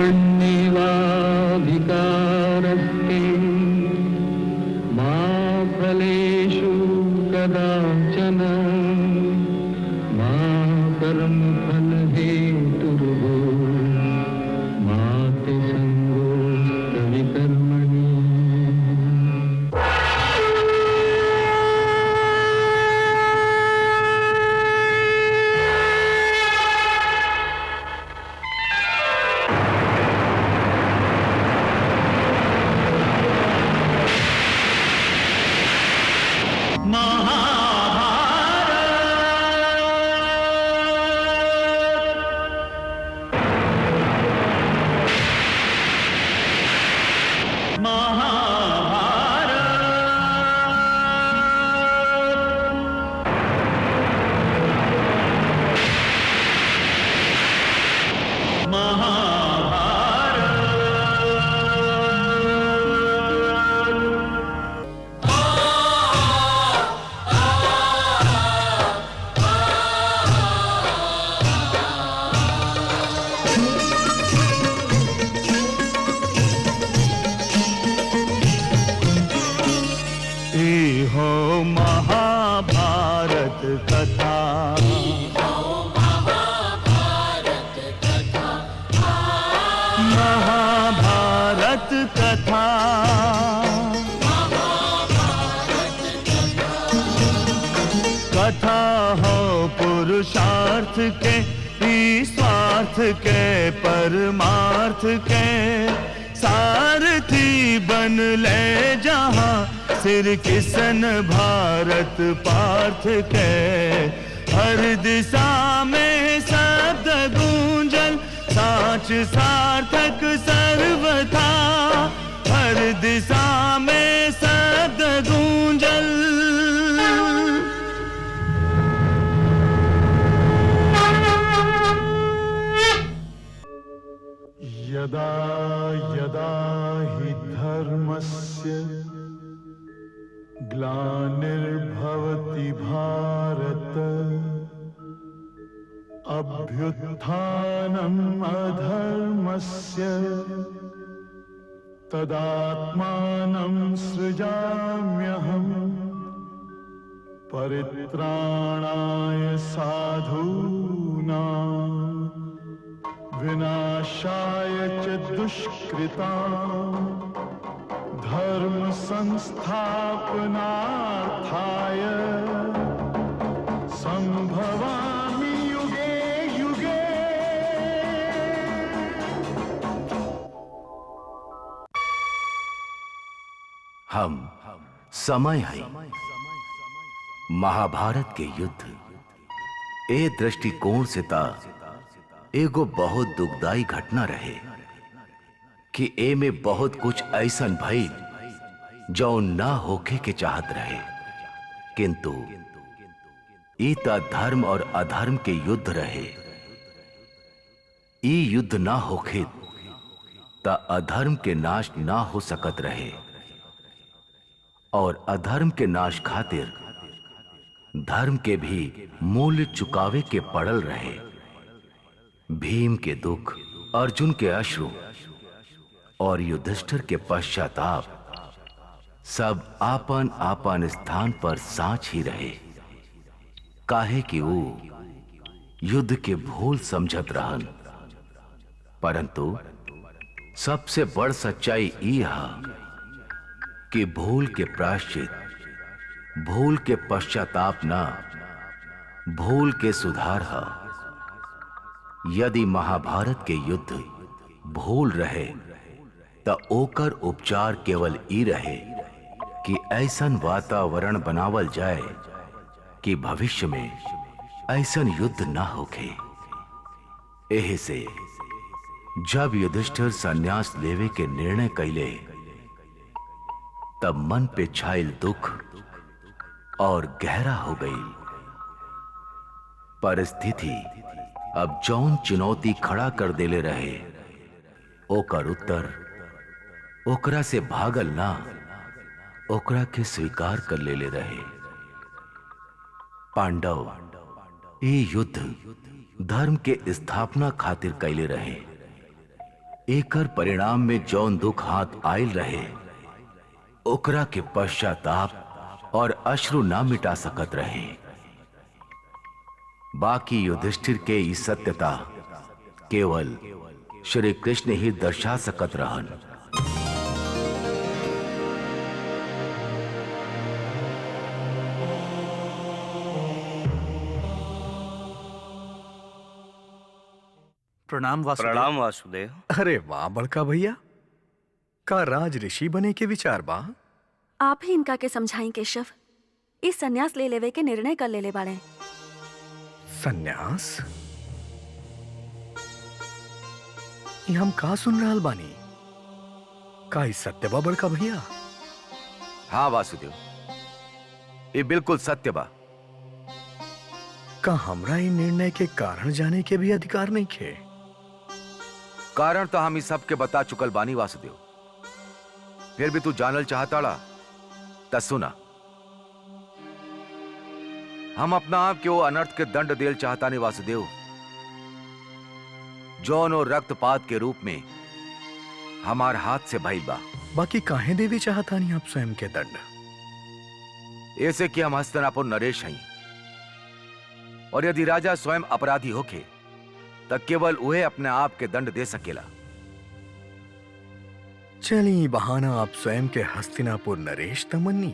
कर्मण्येवाधिकारस्ते मा फलेषु कदाचन मा कर्मफलहेतुर्भो मा ते सङ्गोऽस्त्वपि कर्मणि। महाभारत कथा, महाभारत कथा, कथा हो पुरुषार्थ के, स्वार्थ के, परमार्थ के, सारथी बन ले जहां सिर किसन भारत पार्थ के। हर दिशा में शब्द गूंजन साच सार्थक सर्वथा, हर दिशा में शब्द गूंजन। यदा यदा हि धर्मस्य ग्लानिर्भवति भारत, अभ्युत्थानम् अधर्मस्य तदात्मानं सृजाम्यहम्, परित्राणाय साधूनां विनाशाय च दुष्कृताम्, धर्म संस्थापनार्थाय संभवामि युगे युगे। हम समय है महाभारत के युद्ध ए दृष्टिकोण से ता एगो बहुत दुखदाई घटना रहे कि ए में बहुत कुछ ऐसन भइल जो ना होके के चाहत रहे, किंतु ई ता धर्म और अधर्म के युद्ध रहे। ई युद्ध ना होके ता अधर्म के नाश ना हो सकत रहे, और अधर्म के नाश खातिर धर्म के भी मूल्य चुकावे के पड़ल रहे। भीम के दुख, अर्जुन के अश्रु और युधिष्ठिर के पश्चाताप सब आपन आपन स्थान पर साँच ही रहे, काहे कि वो युद्ध के भूल समझत रहन। परंतु सबसे बड़ सच्चाई ई हा कि भूल के प्रायश्चित, भूल के पश्चाताप ना, भूल के सुधार हा। यदि महाभारत के युद्ध भूल रहे तो ओकर उपचार केवल ई रहे कि ऐसन वातावरण बनावल जाए कि भविष्य में ऐसन युद्ध ना होखे। एहे से जब युधिष्ठिर संन्यास लेवे के निर्णय कैले, तब मन पे छाइल दुख और गहरा हो गई। परिस्थिति अब जौन चुनौती खड़ा कर देले रहे, ओकर उत्तर ओकरा से भागल ना, ओकरा के स्वीकार कर लेले रहे। पांडव ये युद्ध धर्म के स्थापना खातिर कैले रहे। एकर परिणाम में जौन दुख हाथ आयल रहे ओकरा के पश्चाताप और अश्रु ना मिटा सकत रहे। बाकी युधिष्ठिर के ई सत्यता केवल श्री कृष्ण ही दर्शा सकत रहन। प्रणाम वासुदेव। प्रणाम वासुदेव। अरे वाह बड़का भैया, का राज ऋषि बने के विचार बा? आप ही इनका के समझाई केशव। इस सन्यास ले लेवे के निर्णय कर ले बाड़े। सन्यास? ये हम का सुन रहल बानी? का ई सत्य बा बड़का भैया? हाँ वासुदेव, ये बिल्कुल सत्य बा। का हमरा ई निर्णय के कारण जाने के भी अधिकार नहीं खे? कारण तो हम इस सब के बता चुकल बानी वासुदेव, फिर भी तू जानल चाहताड़ा त सुना। हम अपना आप के वो अनर्थ के दंड देल चाहता नहीं वासुदेव, जौन और रक्तपात के रूप में हमार हाथ से भइल बा। बाकी काहे देवी चाहता नहीं आप स्वयं के दंड? ऐसे कि हम हस्तिनापुर नरेश हैं, और यदि राजा स्वयं अपराधी होके तब केवल उहे अपने आप के दंड दे सकेला। चली बहाना आप स्वयं के हस्तिनापुर नरेश तमन्नी,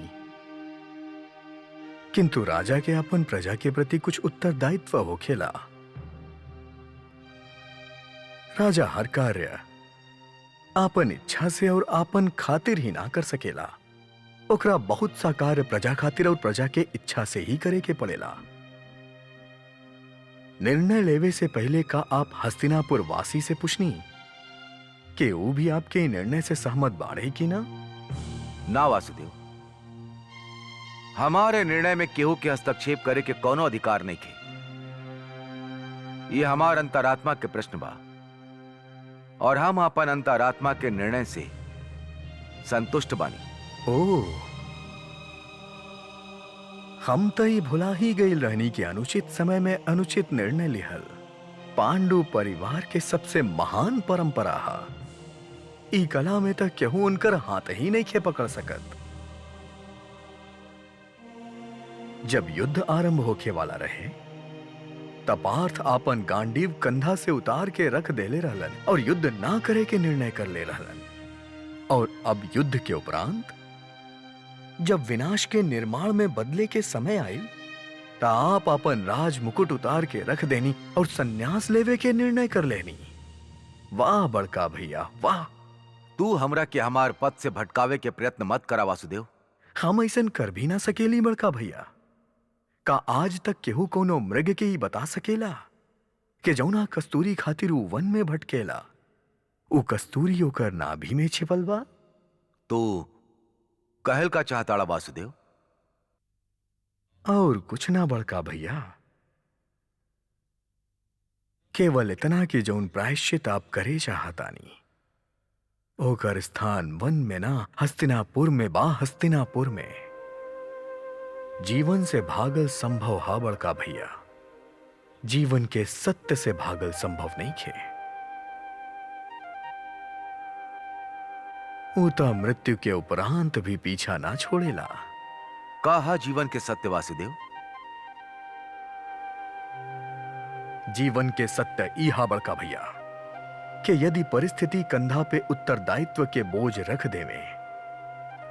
किंतु राजा के अपन प्रजा के प्रति कुछ उत्तरदायित्व होखेला। राजा हर कार्य आपन इच्छा से और आपन खातिर ही ना कर सकेला। ओकरा बहुत सा कार्य प्रजा खातिर और प्रजा के इच्छा से ही करे के पड़ेला। निर्णय लेवे से पहले का आप हस्तिनापुर वासी से पूछनी कि वो भी आपके निर्णय से सहमत बाड़े कि ना? ना वासुदेव, हमारे निर्णय में केहू के हस्तक्षेप करे के कोनो अधिकार नहीं के। ये हमार अंतरात्मा के प्रश्न बा, और हम अपन अंतरात्मा के निर्णय से संतुष्ट बानी। ओह, हम तो ही भुला ही गईल रहनी कि अनुचित समय में अनुचित निर्णय लिहल पांडु परिवार के सबसे महान परंपरा हा। ई कला में तक केहू उनकर हाथ ही नहीं खे पकड़ सकत। जब युद्ध आरंभ होके वाला रहे तब पार्थ आपन गांडीव कंधा से उतार के रख देले रहलन और युद्ध ना करे के निर्णय कर ले रहलन। और अब युद्ध के उपरांत जब विनाश के निर्माण में बदले के समय आई तो आप अपन राज मुकुट उतार के रख देनी और सन्यास लेवे के निर्णय कर लेनी। वाह बड़का भैया वाह। तू हमरा के हमार पद से भटकावे के प्रयत्न मत करा वासुदेव। हम ऐसन कर भी ना सकेली बड़का भैया। का आज तक केहू कोनो मृग के ही बता सकेला कि जौना कस्तूरी खातिर ऊ वन में भटकेला ऊ कस्तूरी ओकर नाभि में छिपल बा? तो कहल का चाहताड़ा वासुदेव? और कुछ ना बड़का भैया, केवल इतना कि जौन प्रायश्चित आप करे चाहतानी ओकर स्थान वन में ना हस्तिनापुर में बा। हस्तिनापुर में जीवन से भागल संभव हा बड़का भैया, जीवन के सत्य से भागल संभव नहीं खे। ऊता मृत्यु के उपरांत भी पीछा ना छोड़ेला। कहा जीवन के सत्य वासुदेव? जीवन के सत्य ई हा बड़का भैया कि यदि परिस्थिति कंधा पे उत्तरदायित्व के बोझ रख देवे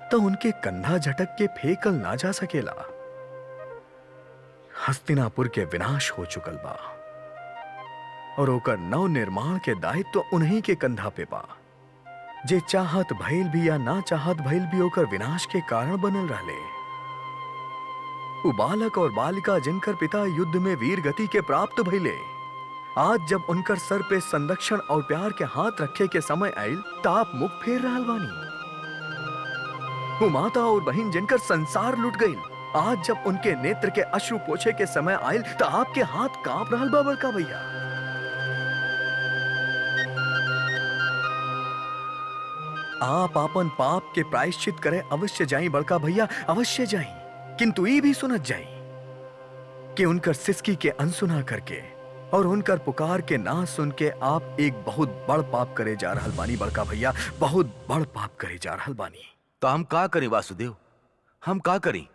तो उनके कंधा झटक के फेंकल ना जा सकेला। हस्तिनापुर के विनाश हो चुकल बा और ओकर नव निर्माण के दायित्व उन्हीं के कंधा पे बा। जे चाहत भइल भी या ना चाहत भइल भी ओकर विनाश के कारण बनल रहले। उ बालक और बालिका जिनकर पिता युद्ध में वीर गति के प्राप्त भइले, आज जब उनकर सर पे संरक्षण और प्यार के हाथ रखे के समय आयल त आप मुख फेर रहल बानी। उ माता और बहन जिनकर संसार लुट गईल, आज जब उनके नेत्र के अश्रु पोछे के समय आयल त आपके हाथ कांप रहल बा बड़का भैया। आप आपन पाप के प्रायश्चित करे अवश्य जाई बड़का भैया, अवश्य जाई। किंतु ये भी सुनत जाई कि उनकर सिसकी के अनसुना करके और उनकर पुकार के ना सुन के आप एक बहुत बड़ पाप करे जा रहल बानी बड़का भैया, बहुत बड़ पाप करे जा रहल बानी। तो हम का करी वासुदेव, हम का करी?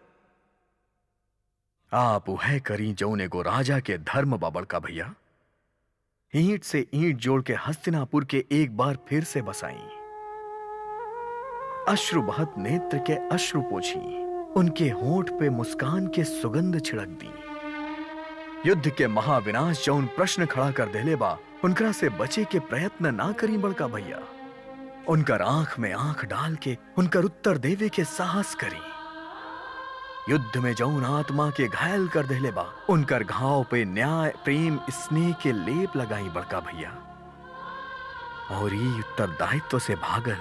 आप वह करी जौन एगो राजा के धर्म बा बड़का भैया। ईंट से ईंट जोड़ के हस्तिनापुर के एक बार फिर से बसाई। अश्रु बहत नेत्र के अश्रु पोछी, उनके होंठ पे मुस्कान के सुगंध छिड़क दी। युद्ध के महाविनाश जौन प्रश्न खड़ा कर देले बा, उनकरा से बचे के प्रयत्न ना करी बड़का भैया। उनकर आंख में आंख डाल के उनकर उत्तर देवे के साहस करी। युद्ध में जौन आत्मा के घायल कर देले बा, उनकर घाव पे न्याय, प्रेम, स्नेह के लेप लगाई बड़का भैया। और ये उत्तरदायित्व से भागल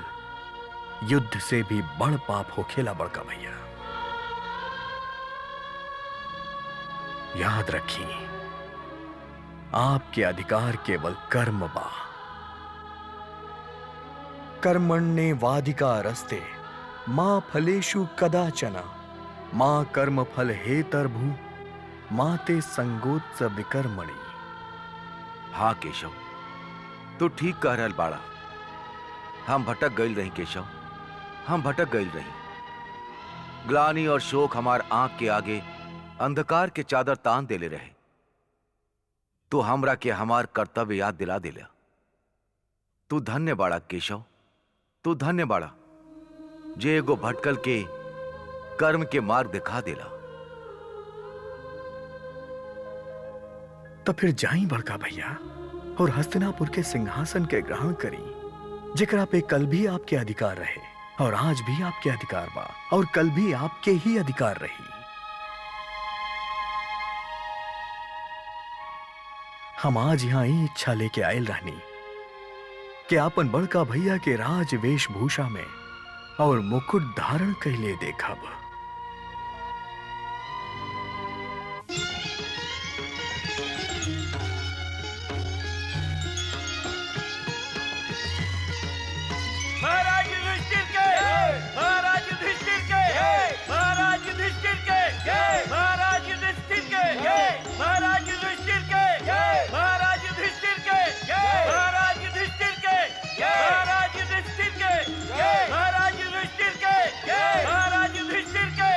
युद्ध से भी बड़ पाप होखेला बड़का भैया। याद रखिए, आपके अधिकार केवल कर्म बा। कर्मण्ये वाधिकारस्ते मां फलेषु कदाचन मां कर्म फल हेतर्भु माते संगोत्स विकर्मणि। हाँ केशव, तू ठीक कह रहल बाड़ा। हम भटक गईल रही केशव, हम भटक गईल रही। ग्लानि और शोक हमार आंख के आगे अंधकार के चादर तान देले रहे। तू हमरा के हमार कर्तव्य याद दिला दिला। तू धन्य बाड़ा केशव, तू धन्य बाड़ा जे एगो भटकल के कर्म के मार्ग दिखा देला। तो फिर जाई बड़का भैया और हस्तिनापुर के सिंहासन के ग्रहण करी, जेकरा पे कल भी आपके अधिकार रहे और आज भी आपके अधिकार बा और कल भी आपके ही अधिकार रही। हम आज यहां ही इच्छा लेके आयल रहनी कि आपन बड़का भैया के राज वेशभूषा में और मुकुट धारण कैले देखब। महाराज युधिष्ठिर के, महाराज युधिष्ठिर के, महाराज युधिष्ठिर के, महाराज युधिष्ठिर के, महाराज युधिष्ठिर के, महाराज युधिष्ठिर के, महाराज युधिष्ठिर के, महाराज युधिष्ठिर के, महाराज युधिष्ठिर के, महाराज युधिष्ठिर के।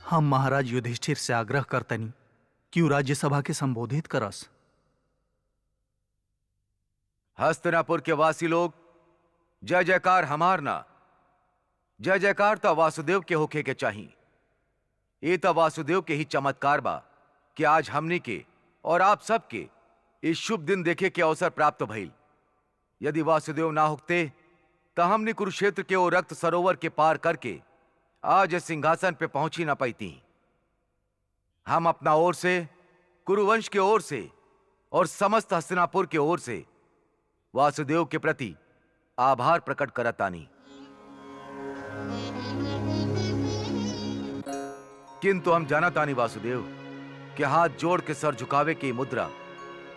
हम महाराज युधिष्ठिर से आग्रह करतनी कि उ राज्यसभा के संबोधित करस। हस्तिनापुर के वासी लोग, जय जयकार हमार ना, जय जयकार तो वासुदेव के होखे के चाहिए। ये तो वासुदेव के ही चमत्कार बा कि आज हमनी के और आप सबके इस शुभ दिन देखे के अवसर प्राप्त भइल। यदि वासुदेव ना होते तो हमने कुरुक्षेत्र के वो रक्त सरोवर के पार करके आज इस सिंहासन पे पहुंची ना पाती। हम अपना ओर से, कुरुवंश के ओर से और समस्त हस्तिनापुर के ओर से वासुदेव के प्रति आभार प्रकट करतानी। किंतु हम जानतानी वासुदेव कि हाथ जोड़ के सर झुकावे की मुद्रा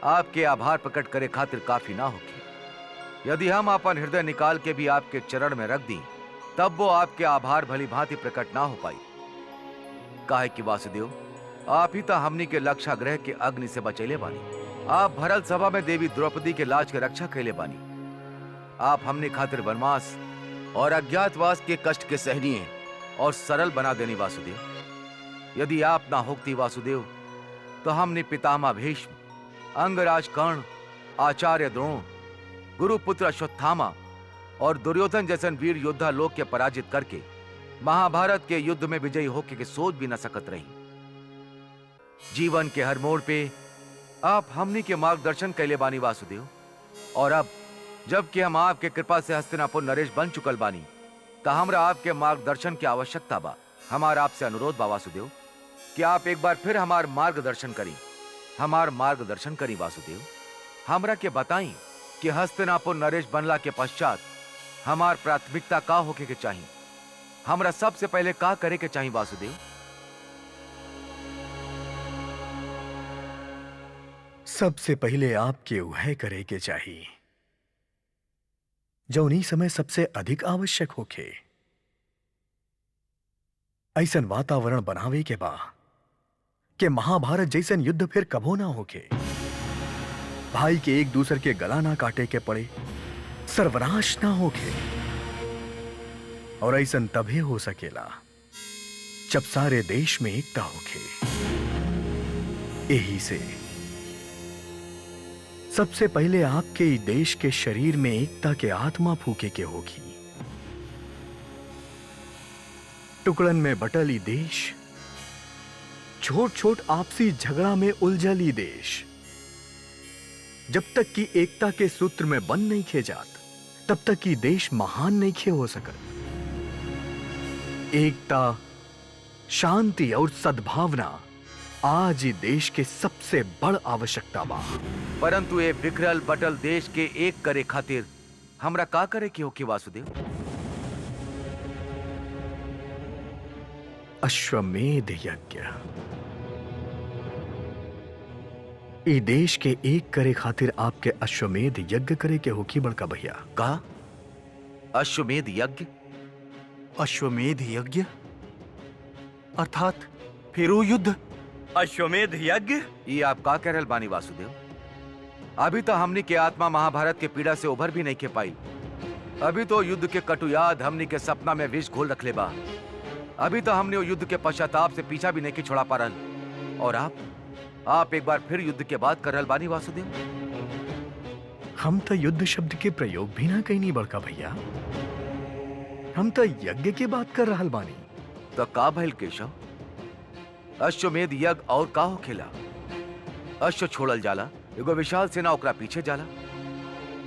आपके आभार प्रकट करे खातिर काफी ना होगी। यदि हम अपन हृदय निकाल के भी आपके चरण में रख दी तब वो आपके आभार भली भांति प्रकट ना हो पाई। काहे कि वासुदेव आप ही तो हमनी के लक्षाग्रह के अग्नि से बचैले बानी। आप भरल सभा में देवी द्रौपदी के लाज के रक्षा कैले बानी। आप हमने खातिर वनवास और अज्ञातवास के कष्ट के सहनीय और सरल बना देनी वासुदेव। यदि आप ना होती वासुदेव तो हमने पितामह भीष्म, अंगराज कर्ण, आचार्य द्रोण, गुरुपुत्र अश्वत्थामा और दुर्योधन जैसन वीर योद्धा लोग के पराजित करके महाभारत के युद्ध में विजयी होके के सोच भी न सकत रही। जीवन के हर मोड़ पे आप हमनी के मार्गदर्शन कैले बानी वासुदेव। और अब जबकि हम आपके कृपा से हस्तिनापुर नरेश बन चुकल बानी तो हमरा आपके मार्गदर्शन की आवश्यकता बा। हमारा आपसे अनुरोध बा वासुदेव कि आप एक बार फिर हमार मार्गदर्शन करी, हमार मार्गदर्शन करी वासुदेव। हमरा के बताई कि हस्तिनापुर नरेश बनला के पश्चात हमार प्राथमिकता का होके के चाहिए? हमरा सबसे पहले का करे के चाहिए वासुदेव? सबसे पहले आपके वह करे के चाहिए जो उन्हीं समय सबसे अधिक आवश्यक होखे। ऐसन वातावरण बनावे के बा कि महाभारत जैसन युद्ध फिर कबो ना होके, भाई के एक दूसरे के गला ना काटे के पड़े, सर्वनाश ना होके। और ऐसन तभी हो सकेला जब सारे देश में एकता होके। यही से सबसे पहले आपके ही देश के शरीर में एकता के आत्मा फूके के होगी। टुकड़न में बटली देश, छोट छोट आपसी झगड़ा में उलझली देश, जब तक कि एकता के सूत्र में बंद नहीं खे जात, तब तक कि देश महान नहीं खे हो सकत। एकता, शांति और सद्भावना आज ही देश के सबसे बड़ आवश्यकता बा। परंतु ये बिखरल बटल देश के एक करे खातिर हमरा का करे के होके वासुदेव? अश्वमेध यज्ञ। ई देश के एक करे खातिर आपके अश्वमेध यज्ञ करे के होकी बड़का भैया। का अश्वमेध यज्ञ? अश्वमेध यज्ञ अर्थात फेरो युद्ध। अश्वमेध यज्ञ? ये आप का कह रहल बानी वासुदेव? अभी तो हमनी के आत्मा महाभारत के पीड़ा से उभर भी नहीं के पाई। अभी तो युद्ध के कटु याद हमनी के सपना में विष घोल रखले बा। अभी तो हमने वो युद्ध के पश्चाताप से पीछा भी नहीं के छोड़ा पा रहल। और आप एक बार फिर युद्ध के बात कर रहल बानी वासुदेव? हम तो युद्ध शब्द के प्रयोग भी ना कहीं नहीं बड़का भैया। हम तो यज्ञ की बात कर रहल बानी। तो का भइल केशव? अश्वमेध यज्ञ और का हो खेला? अश्व छोड़ल जाला, एगो विशाल सेना ओकरा पीछे जाला,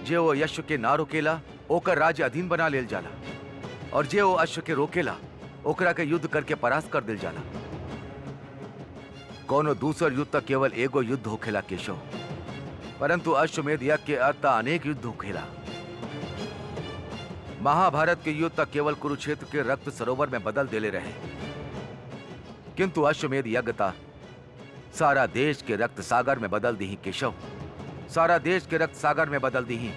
जे वो यश्व के ना रोकेला ओकर राज्य अधीन बना लेल जाला, और जे वो अश्व के रोकेला ओकरा के युद्ध करके परास्त कर दिल जाला। कोनो दूसर युद्ध तक केवल एगो युद्ध होखेला केशव, परंतु अश्वमेध यज्ञ के अर्थ अनेक युद्ध होखेला। महाभारत के युद्ध तक केवल कुरुक्षेत्र के रक्त सरोवर में बदल देले रहे, किंतु अश्वमेध यज्ञ ता सारा देश के रक्त सागर में बदल दी केशव। सारा देश के रक्त सागर में बदल दी।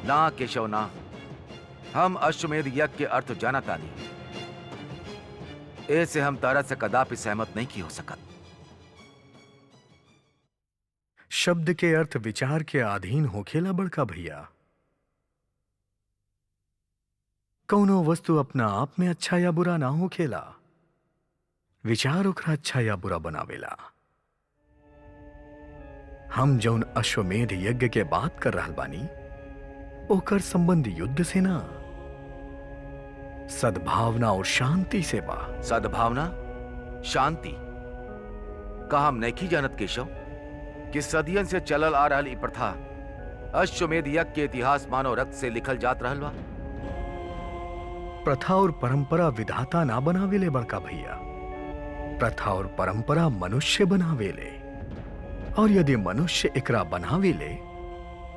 ना केशव ना, हम अश्वमेध यज्ञ के अर्थ जाना तानी। ऐसे हम तारा से कदापि सहमत नहीं की हो सकत। शब्द के अर्थ विचार के अधीन होखेला बड़का भैया। कौनो वस्तु अपना आप में अच्छा या बुरा ना होखेला, विचार ओकरा अच्छा या बुरा बनावेला। हम जौन अश्वमेध यज्ञ के बात कर रहल बानी ओकर संबंध युद्ध से ना, सद्भावना और शांति से बा। सद्भावना, शांति का हम नहीं जानत केशव कि सदियन से चलल आ रहल ई प्रथा अश्वमेध यज्ञ के इतिहास मानव रक्त से लिखल जात रहल बा। प्रथा और परंपरा विधाता ना बनावेले बड़का भैया, प्रथा और परंपरा मनुष्य बनावेले। और यदि मनुष्य एकरा बनावेले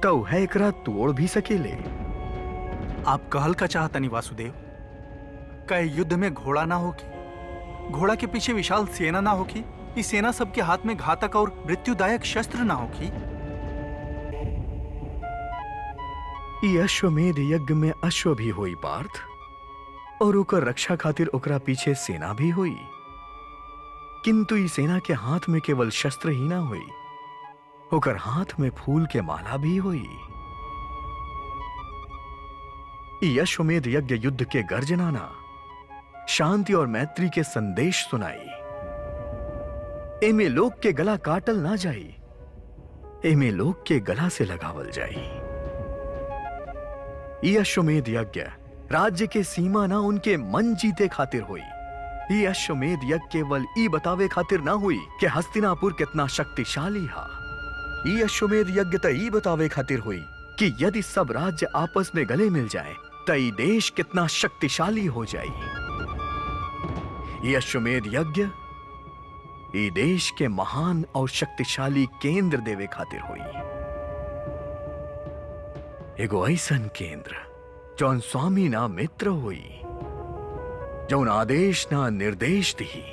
तो है एकरा तोड़ भी सकेले। आप कहल का चाहतनी वासुदेव? कई युद्ध में घोड़ा ना होगी, घोड़ा के पीछे विशाल सेना ना होगी, इस सेना सबके हाथ में घातक और मृत्युदायक शस्त्र ना होगी। ई अश्वमेध यज्ञ में अश्व भी होई पार्थ, और ओकर रक्षा खातिर ओकरा पीछे सेना भी होई, किंतु ई सेना के हाथ में केवल शस्त्र ही ना होई, ओकर हाथ में फूल के माला भी होई। ई अश्वमेध यज्ञ युद्ध के गर्जना ना, शांति और मैत्री के संदेश सुनाई। एमे लोग के गला काटल ना जाई, एमे लोग के गला से लगावल जाई। ई अश्वमेध यज्ञ राज्य के सीमा ना उनके मन जीते खातिर हुई। ये अश्वमेध यज्ञ केवल ई बतावे खातिर ना हुई कि हस्तिनापुर कितना शक्तिशाली हा। ये अश्वमेध यज्ञ तो ई बतावे खातिर हुई कि यदि सब राज्य आपस में गले मिल जाए तो ई देश कितना शक्तिशाली हो जाए। ये अश्वमेध यज्ञ ई देश के महान और शक्तिशाली केंद्र देवे खातिर हुई। एगो ऐसन केंद्र जौन स्वामी ना मित्र हुई, जौन आदेश ना निर्देश दी,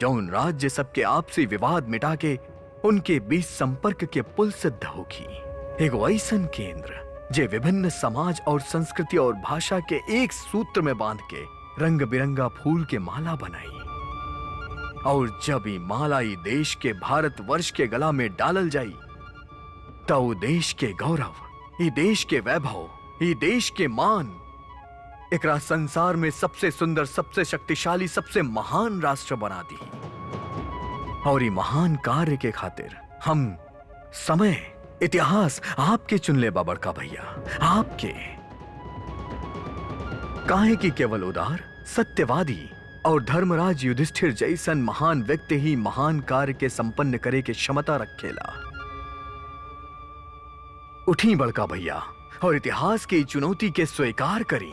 जौन राज्य सबके आपसी विवाद मिटा के उनके बीच संपर्क के पुल सिद्ध होगी। एगो ऐसन केंद्र जे विभिन्न समाज और संस्कृति और भाषा के एक सूत्र में बांध के रंग बिरंगा फूल के माला बनाई, और जब ये माला ई देश के भारत वर्ष के गला में डालल जाई तो देश के गौरव, ई देश के वैभव, ई देश के मान एकरा संसार में सबसे सुंदर, सबसे शक्तिशाली, सबसे महान राष्ट्र बना दी। और ये महान कार्य के खातिर हम समय, इतिहास आपके चुन ले बड़का भैया, आपके। काहे कि केवल उदार, सत्यवादी और धर्मराज युधिष्ठिर जैसन महान व्यक्ति ही महान कार्य के संपन्न करे के क्षमता रखेला। उठी बड़का भैया और इतिहास की चुनौती के स्वीकार करी,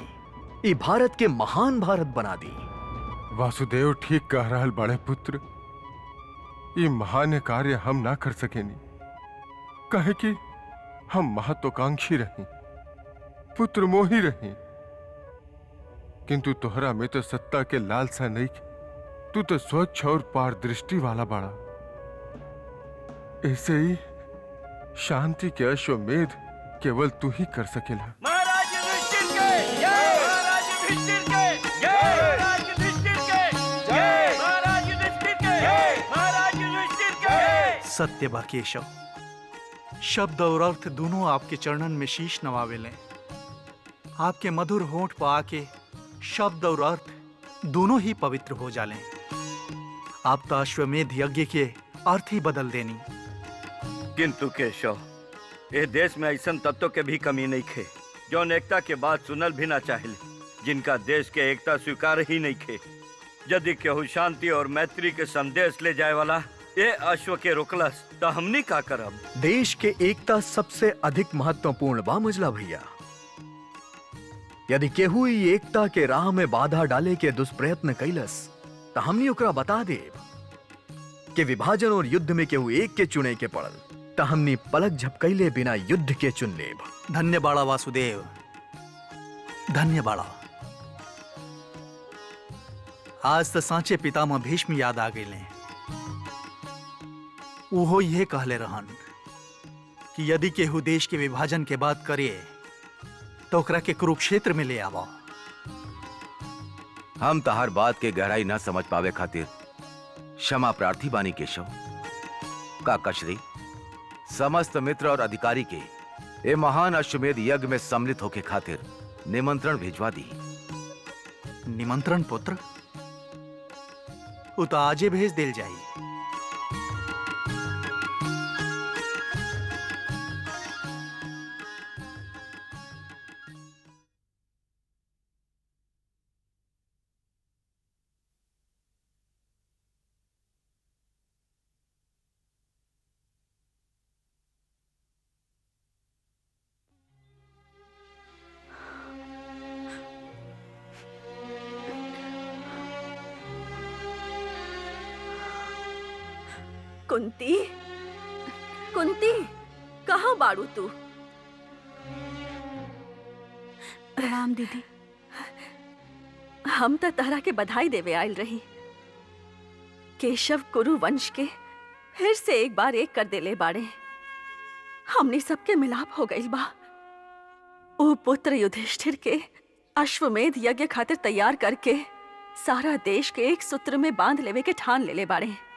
ये भारत के महान भारत बना दी। वासुदेव ठीक कह रहल बड़े पुत्र, ये महान कार्य हम ना कर सकेनी, कहे कि हम महत्वाकांक्षी रही, पुत्र मोही रही, किंतु तोहरा में तो सत्ता के लालसा नहीं, तू तो स्वच्छ और पारदृष्टि वाला बड़ा। ऐसे ही शांति के अश्वमेध केवल तू ही कर सकेला। महाराज युधिष्ठिर के जय, महाराज युधिष्ठिर के जय, महाराज युधिष्ठिर के जय, महाराज युधिष्ठिर के जय, महाराज युधिष्ठिर के जय। सत्य बा केशव, शब्द और अर्थ दोनों आपके चरणन में शीश नवावेले। आपके मधुर होंठ पर आके शब्द और अर्थ दोनों ही पवित्र हो जाले। आप तो अश्वमेध यज्ञ के अर्थ ही बदल देनी। किंतु केशव, ये देश में ऐसा तत्व के भी कमी नहीं खे जो एकता के बात सुनल भी ना चाहिए, जिनका देश के एकता स्वीकार ही नहीं खे। यदि केहू शांति और मैत्री के संदेश ले जाए वाला ये अश्व के रोकलस तो हमनी का करब? देश के एकता सबसे अधिक महत्वपूर्ण बा मजला भैया। यदि केहू ई एकता के राह में बाधा डाले के दुष्प्रयत्न कैलस तो हमनी ओकरा बता देब कि विभाजन और युद्ध में केहू एक के चुने के पड़ल तो हमनी पलक झपकैले बिना युद्ध के चुन लेब। धन्य बाड़ा वासुदेव, धन्य बाड़ा। आज तो सांचे पितामह भीष्म याद आ गए। उहो यह कहले रहन कि यदि केहू देश के विभाजन के बात करे तो ओकरा के कुरुक्षेत्र में ले आवो। हम तहार बात के गहराई न समझ पावे खातिर क्षमा प्रार्थी बानी केशव। का कशरी समस्त मित्र और अधिकारी के ये महान अश्वमेध यज्ञ में सम्मिलित होके खातिर निमंत्रण भिजवा दी। निमंत्रण पुत्र वो तो आजे भेज दिल जाई। कुंती, कुंती, कहाँ बाड़ू तू? प्रणाम दीदी। हम तो तहरा के बधाई देवे आयल रही। केशव कुरु वंश के फिर से एक बार एक कर देले बाड़े। हमने सबके मिलाप हो गई बा। ओ पुत्र युधिष्ठिर के अश्वमेध यज्ञ खातिर तैयार करके सारा देश के एक सूत्र में बांध लेवे के ठान ले बाड़े।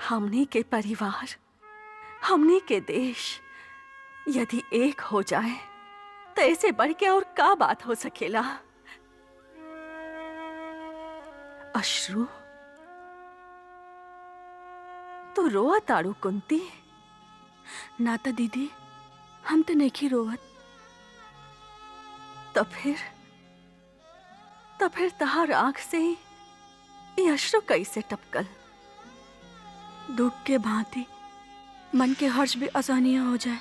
हमनी के परिवार, हमनी के देश यदि एक हो जाए तो ऐसे बढ़ के और का बात हो सकेला? अश्रु, तो रोआ ताड़ू कुंती? नाता दीदी, हम तो नहीं रोवत। तो फिर तहार आंख से ये अश्रु कैसे टपकल? दुख के भांति मन के हर्ष भी असहनीय हो जाए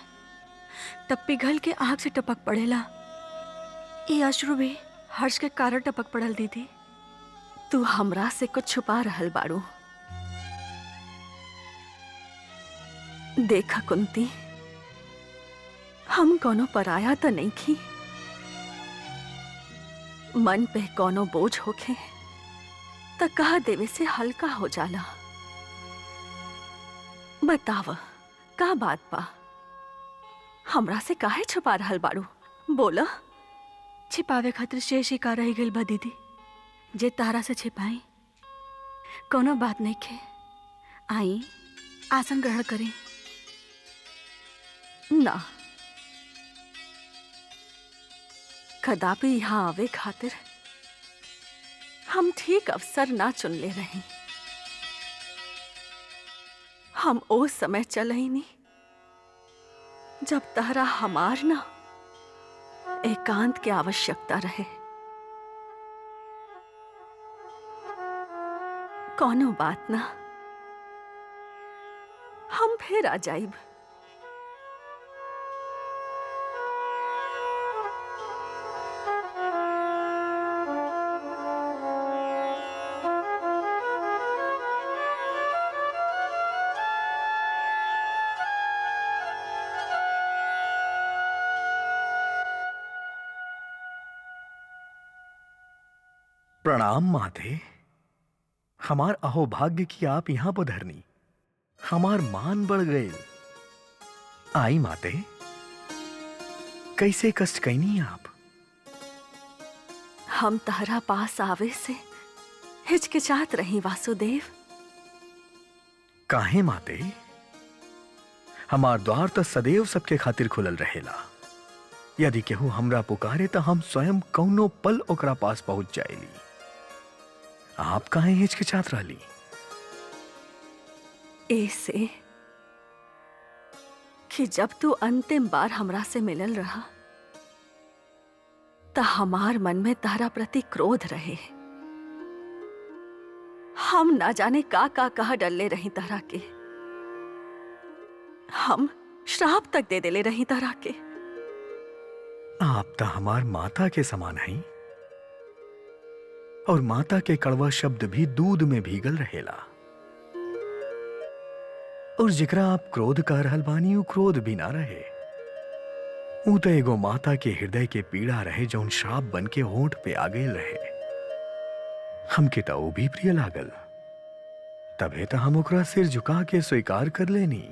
तब पिघल के आंख से टपक पड़ेला। ये अश्रु भी हर्ष के कारण टपक पड़ल दीदी। तू हमरा से कुछ छुपा रहल बाड़ू। देखा कुंती, हम कोनो पराया तो नहीं की। मन पे कोनो बोझ होखे तो कह देवे से हल्का हो जाला। बताव का बात बा? हमरा से काहे छुपा रहल बाड़ू? बोला। छिपावे खातिर शेष ही का रही गइल बा दीदी, जे तारा से छिपाई। कोनो बात नहीं खे, आई आसन ग्रहण करें। ना, कदापि यहाँ आवे खातिर हम ठीक अवसर ना चुन ले रही। हम ओ समय चल ही नहीं जब तहरा हमार ना एकांत की आवश्यकता रहे। कोनो बात ना, हम फिर आ जाइब। प्रणाम माते। हमार अहोभाग्य की आप यहां पधरनी, हमार मान बढ़ गए। आई माते, कैसे कष्ट कैनी आप? हम तहरा पास आवे से हिचकिचात रही वासुदेव। काहे माते? हमार द्वार तो सदैव सबके खातिर खुलल रहेला। यदि केहू हमरा पुकारे तो हम स्वयं कौनो पल ओकरा पास पहुंच जाएली। आप काहे हिचकिचात रहली? ऐसे कि जब तू अंतिम बार हमरा से मिलल रहा त हमार मन में तहरा प्रति क्रोध रहे। हम ना जाने का कह डलले रही तहरा के। हम श्राप तक दे देले रही तहरा के। आप तो हमार माता के समान हैं, और माता के कड़वा शब्द भी दूध में भीगल रहेला। और जिकरा आप क्रोध कर रहल बानी, उ क्रोध भी ना रहे। उ तो एगो माता के हृदय के पीड़ा रहे जौन श्राप बन के होंठ पे आ गए रहे। हमके तो वो भी प्रिय लागल, तबे तो हम ओकरा सिर झुका के स्वीकार कर लेनी।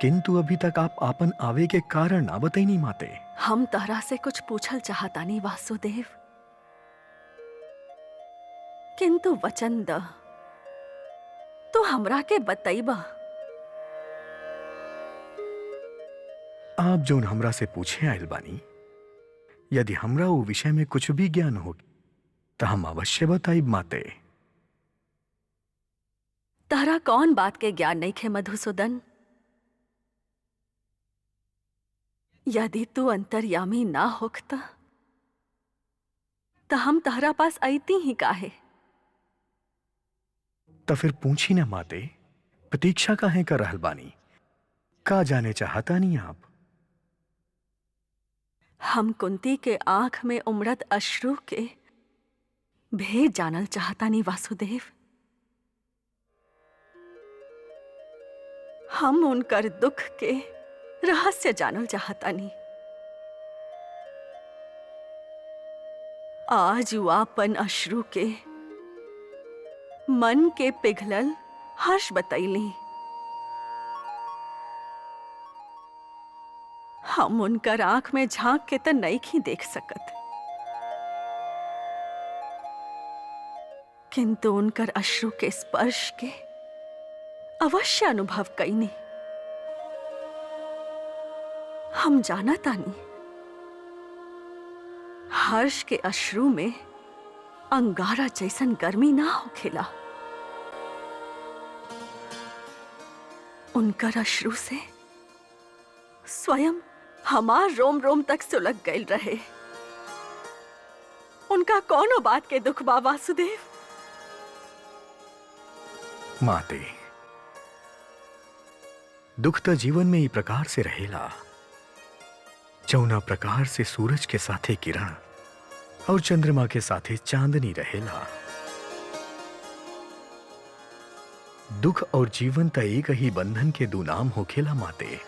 किंतु अभी तक आप आपन आवे के कारण ना बतैनी माते। हम तहरा से कुछ पूछल चाहतानी वासुदेव, किंतु वचन द तो हमरा के बतैबा। आप जोन हमरा से पूछे आयल बानी, यदि हमरा वो विषय में कुछ भी ज्ञान हो तो हम अवश्य बताइब माते। तहरा कौन बात के ज्ञान नहीं खे मधुसूदन? यदि तू अंतर्यामी ना होखता तो हम तहरा पास आईती ही काहे? तो फिर पूछी ना माते, प्रतीक्षा काहे कर रहल बानी? का जाने चाहता नहीं आप? हम कुंती के आंख में उमड़त अश्रु के भेद जानल चाहतानी वासुदेव। हम उनकर दुख के रहस्य जानल चाहतानी। आज वापन अश्रु के मन के पिघलल हर्ष बतैली। हम उनकर आंख में झांक के तो नहीं देख सकत, किंतु उनकर अश्रु के स्पर्श के अवश्य अनुभव कईनी। हम जाना तानी हर्ष के अश्रु में अंगारा जैसन गर्मी ना होखेला। उनकर अश्रु से स्वयं हमार रोम रोम तक सुलग गई रहे। उनका कौनो बात के दुख बा वासुदेव? माते, दुख तो जीवन में ही प्रकार से रहेला। जौना प्रकार से सूरज के साथे किरण और चंद्रमा के साथे चांदनी रहेला। दुख और जीवन तो एक ही बंधन के दो नाम होखेला माते।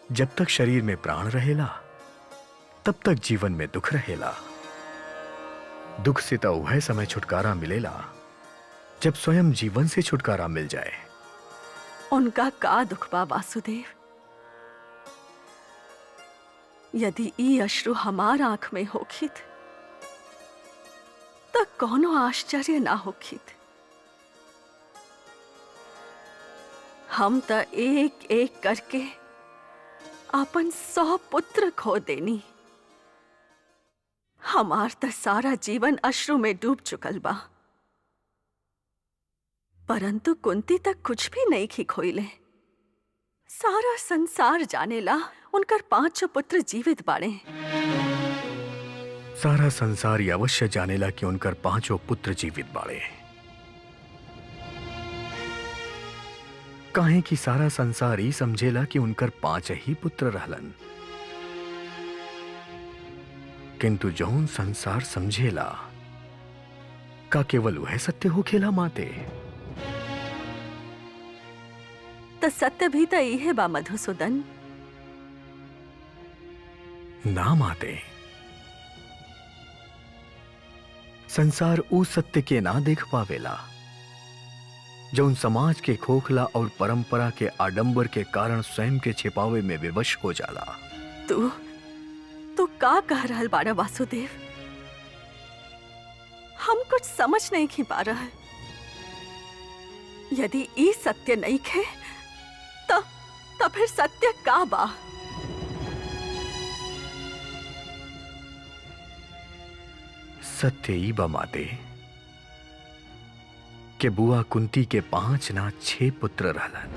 जब तक शरीर में प्राण रहेला तब तक जीवन में दुख रहेला। दुख से तो वह समय छुटकारा मिलेला जब स्वयं जीवन से छुटकारा मिल जाए। उनका का दुख बा वासुदेव? यदि ई अश्रु हमार आंख में होखित तो कोनो आश्चर्य ना होखित। हम तो एक एक करके अपन 100 पुत्र खो देनी। हमार तो सारा जीवन अश्रु में डूब चुकल बा, परंतु कुंती तक कुछ भी नहीं खी खोइले। सारा संसार जानेला उनकर 5 पुत्र जीवित बाड़े। सारा संसार ये अवश्य जानेला कि उनकर 5 पुत्र जीवित बाड़े। काहे कि सारा संसार ही समझेला कि उनकर 5 ही पुत्र रहलन, किंतु जौन संसार समझेला का केवल वह सत्य हो खेला माते। तो सत्य भी तो यही बा मधुसूदन। ना माते, संसार उस सत्य के ना देख पावेला जौन समाज के खोखला और परंपरा के आडंबर के कारण स्वयं के छिपावे में विवश हो जाला। तू का कह रहल बाड़ा वासुदेव? हम कुछ समझ नहीं की पा रहा। यदि ई सत्य नहीं खे तो फिर सत्य का बा? सत्य ई बा माते के बुआ कुंती के 5 ना 6 पुत्र रहलन।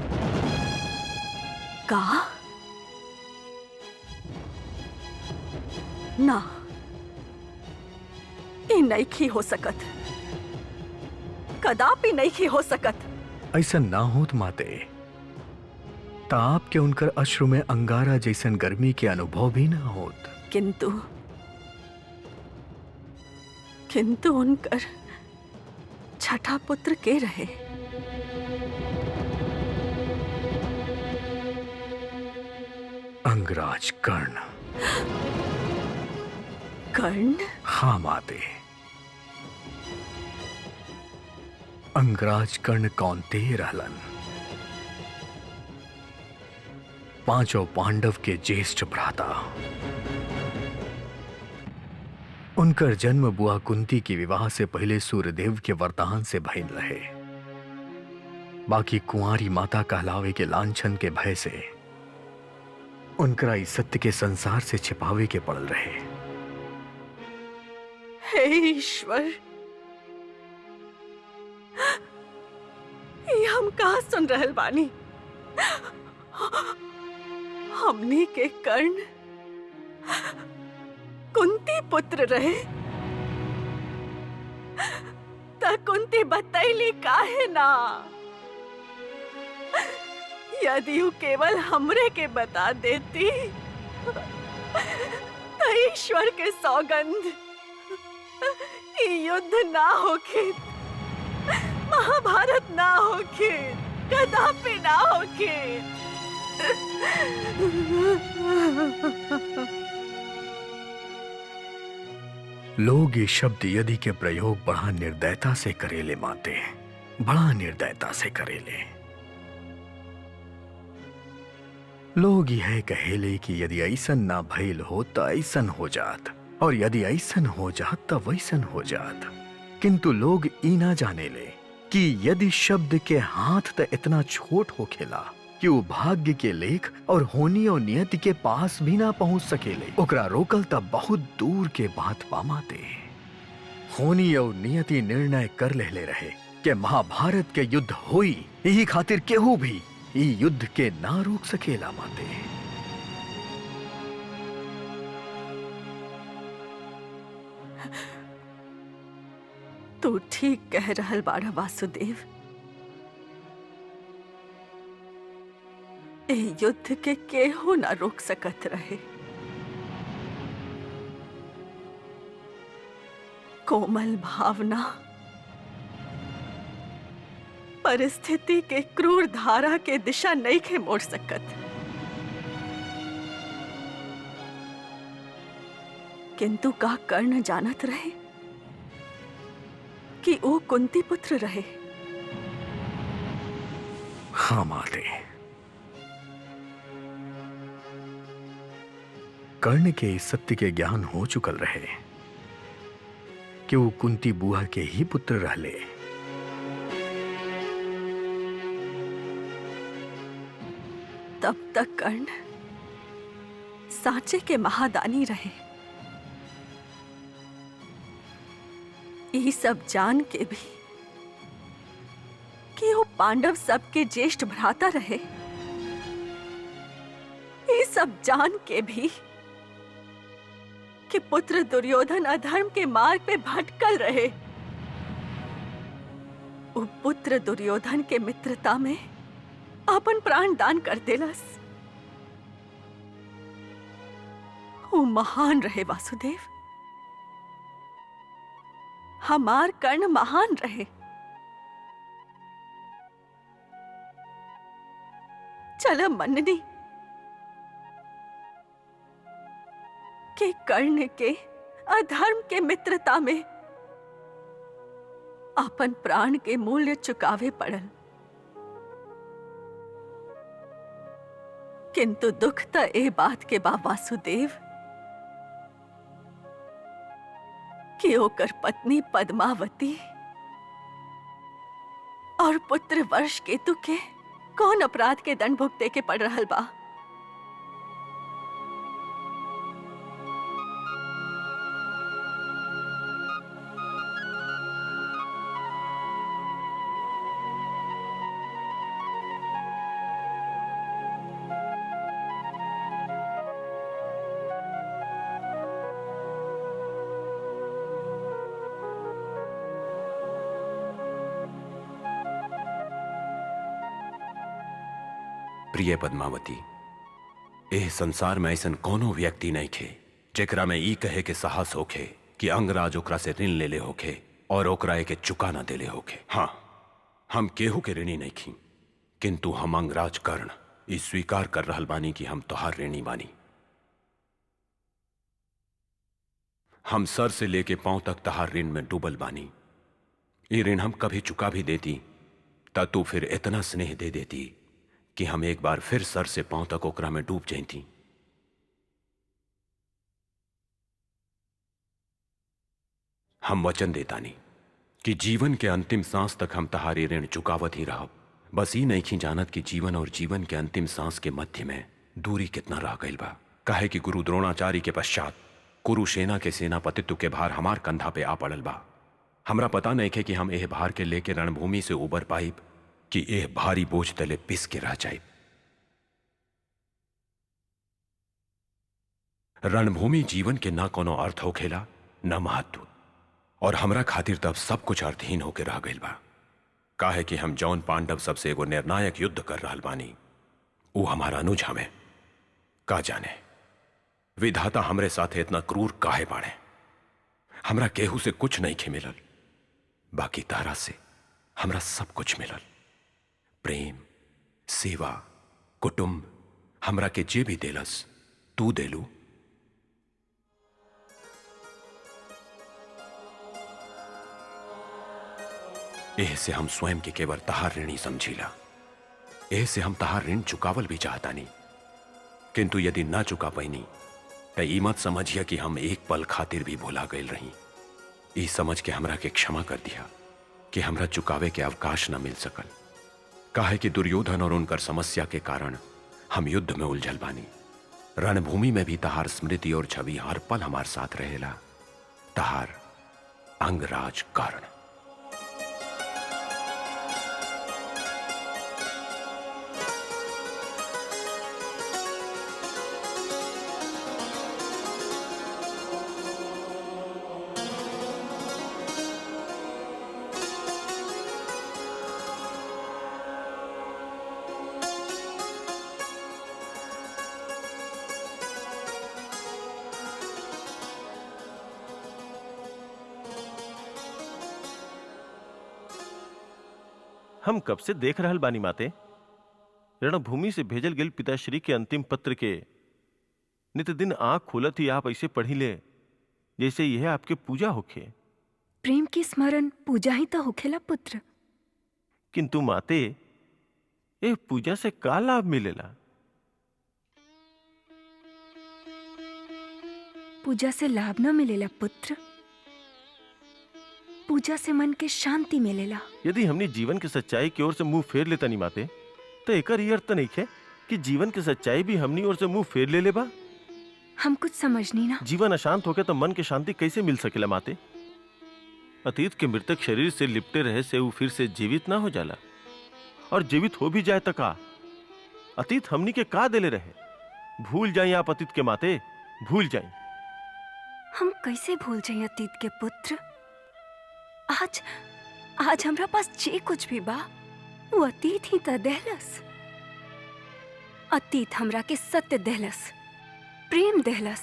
का? ना, ई नहीं हो सकत, कदापि नहीं हो सकत। ऐसा ना होत माते, ताप के उनकर अश्रु में अंगारा जैसन गर्मी के अनुभव भी ना होत। किंतु उनकर 6ठा पुत्र के रहे? अंगराज कर्ण। कर्ण? हाँ माते, अंगराज कर्ण कौन्तेय रहलन। 5 पांडव के ज्येष्ठ भ्राता। उनकर जन्म बुआ कुंती के विवाह से पहले सूर्यदेव के वरदान से भइल रहे। बाकी कुंवारी माता कहलावे के लांछन के भय से उनकरा इस सत्य के संसार से छिपावे के पड़ल रहे। हे ईश्वर, ये हम कहा सुन रहल बानी? हमनी के कर्ण कुंती पुत्र रहे त कुंती बतैली काहे ना? यदि वो केवल हमरे के बता देती तो ईश्वर के सौगंध युद्ध ना होखित, महाभारत ना होखित, कदापि ना होखित। लोग ये शब्द यदि के प्रयोग बड़ा निर्दयता से करेले माते, बड़ा निर्दयता से करेले। लोग यह कहेले कि यदि ऐसन ना भइल हो तो ऐसन हो जात, और यदि ऐसन हो जात तो वैसन हो जात। किंतु लोग ई ना जानेले कि यदि शब्द के हाथ तो इतना छोट हो खेला कि वो भाग्य के लेख और होनी और नियति के पास भी ना पहुंच सकेले, ओकरा रोकल तब बहुत दूर के बात पामाते। होनी और नियति निर्णय कर ले रहे कि महाभारत के युद्ध होई, यही खातिर केहू भी ई युद्ध के ना रोक सकेला माते। तू ठीक कह रहल बाड़ा वासुदेव। ए युद्ध के केहू ना रोक सकत रहे। कोमल भावना परिस्थिति के क्रूर धारा के दिशा नहीं के मोड़ सकत। किंतु का कर्ण जानत रहे कि वो कुंती पुत्र रहे। हाँ माते, कर्ण के इस सत्य के ज्ञान हो चुकल रहे कि वो कुंती बुआ के ही पुत्र रहले। तब तक कर्ण साचे के महादानी रहे। ये सब जान के भी कि वो पांडव सबके ज्येष्ठ भ्राता रहे, ये सब जान के भी कि पुत्र दुर्योधन अधर्म के मार्ग पे भटकल रहे, वो पुत्र दुर्योधन के मित्रता में अपन प्राण दान कर देलस। वो महान रहे वासुदेव, हमार कर्ण महान रहे। चल मननी के कर्ण के अधर्म के मित्रता में अपन प्राण के मूल्य चुकावे पड़ल, किंतु दुख त ए बात के बा वासुदेव कि ओकर पत्नी पद्मावती और पुत्र वर्ष केतु के कौन अपराध के दंड भुगते के पड़ रहल बा। प्रिय पद्मावती, एह संसार में ऐसन कोनो व्यक्ति नहीं खे जेकरा में ई कहे के साहस होखे कि अंगराज ओकरा से ऋण ले ले होखे और ओकरा के चुका ना देले होखे। हाँ, हम केहू के ऋणी नहीं खी, किंतु हम अंगराज कर्ण ई स्वीकार कर रहल बानी कि हम तोहार ऋणी बानी। हम सर से लेके पांव तक तहार ऋण में डूबल बानी। ये ऋण हम कभी चुका भी देती ता तू फिर इतना स्नेह दे देती कि हम एक बार फिर सर से पांव तक ओकरा में डूब जाती। हम वचन देतानी कि जीवन के अंतिम सांस तक हम तहारी ऋण चुकावत ही रहब। बस ही नहीं खी जानत कि जीवन और जीवन के अंतिम सांस के मध्य में दूरी कितना रह गई बा। काहे कि गुरु द्रोणाचार्य के पश्चात कुरुसेना के सेनापतित्व के भार हमार कंधा पे आ पड़ल बा। हमरा पता नहीं खे कि हम एह भार के लेके रणभूमि से उबर पाइब कि एह भारी बोझ तले पिस के रह जाए। रणभूमि जीवन के ना कोनो अर्थ होखेला न महत्व, और हमरा खातिर तब सब कुछ अर्थहीन होके रह गइल बा। काहे कि हम जौन पांडव सबसे एगो निर्णायक युद्ध कर रहल बानी वो हमारा अनुज हमें का जाने विधाता हमरे साथे इतना क्रूर काहे बाड़े। हमरा केहू से कुछ नहीं खे मिलल, बाकी तारा से हमरा सब कुछ मिलल। प्रेम, सेवा, कुटुंब हमरा के जे भी देलस तू देलू। एह से हम स्वयं के केवल तहार ऋणी समझीला। एह से हम तहार ऋण चुकावल भी चाहता नहीं, किंतु यदि ना चुका पैनी तो ई मत समझिया कि हम एक पल खातिर भी भुला गए रही। ई समझ के हमरा के क्षमा कर दिया कि हमरा चुकावे के अवकाश न मिल सकल। काहे कि दुर्योधन और उनकर समस्या के कारण हम युद्ध में उलझल बानी। रणभूमि में भी तहार स्मृति और छवि हर पल हमार साथ रहेला। तहार अंगराज कर्ण। हम कब से देख रहल बानी माते, रणभूमि से भेजल गेल पिताश्री के अंतिम पत्र के नित दिन आंख खोलत ही आप ऐसे पढ़ी ले जैसे यह आपके पूजा होखे। प्रेम की स्मरण पूजा ही तो होखेला पुत्र। किंतु माते, ए पूजा से का लाभ मिलेला? पूजा से लाभ न मिलेला पुत्र, पूजा से मन के शांति मिलेला। यदि हमने जीवन की सच्चाई की ओर से मुंह फेर लेता नहीं माते, तो एकर ये अर्थ नहीं है कि जीवन की सच्चाई भी हमनी ओर से मुंह फेर ले लेबा। हम कुछ समझनी ना। जीवन अशांत होके तो मन की शांति कैसे मिल सकेला माते? अतीत के मृतक शरीर से लिपटे रहे से वो फिर से जीवित ना हो जाला, और जीवित हो भी जाए तो का? अतीत हमनी के का देले रहे? भूल जाए आप अतीत के माते, भूल जाए। हम कैसे भूल जाए अतीत के पुत्र? आज हमरा पास जे कुछ भी बा वो अतीत ही तो देहलस। अतीत हमरा के सत्य देहलस, प्रेम देहलस।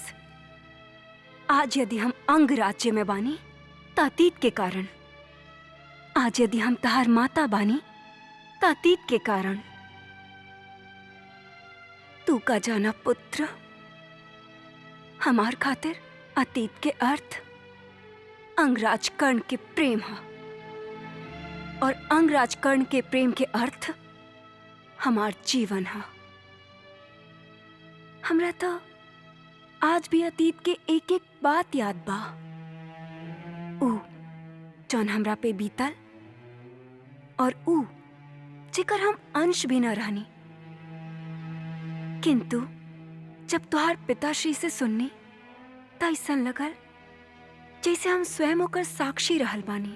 आज यदि हम अंग राज्य में बानी तो अतीत के कारण, आज यदि हम तहार माता बानी तो अतीत के कारण। तू का जाना पुत्र, हमार खातिर अतीत के अर्थ अंगराज कर्ण के प्रेम है, और अंगराज कर्ण के प्रेम के अर्थ हमार जीवन है। हमरा तो आज भी अतीत के एक एक बात याद बा, ऊ जौन हमरा पे बीतल, और ऊ जेकर हम अंश भी न रहनी। किंतु जब तुहार पिताश्री से सुननी त ऐसन लगल जैसे हम स्वयं होकर साक्षी रहल बानी।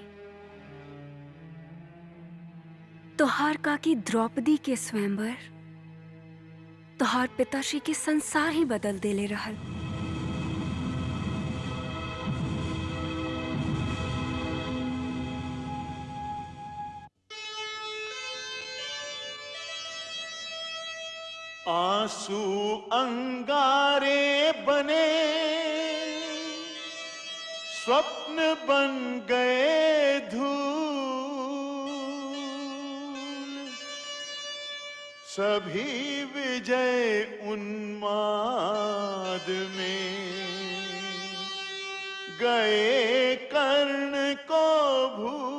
तोहार काकी द्रौपदी के स्वयंवर तोहार पिताश्री के संसार ही बदल देले रहल। आंसू अंगारे बने, स्वप्न बन गए धूल, सभी विजय उन्माद में गए कर्ण को भूल।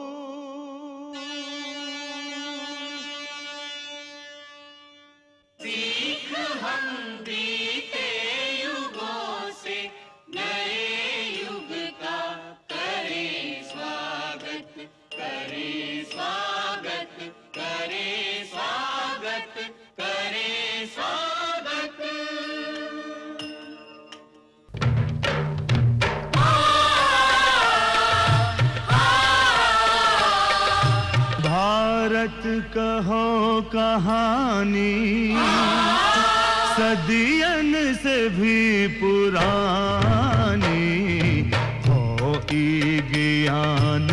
भारत कहो कहानी सदियन से भी पुरानी, हो ई ज्ञान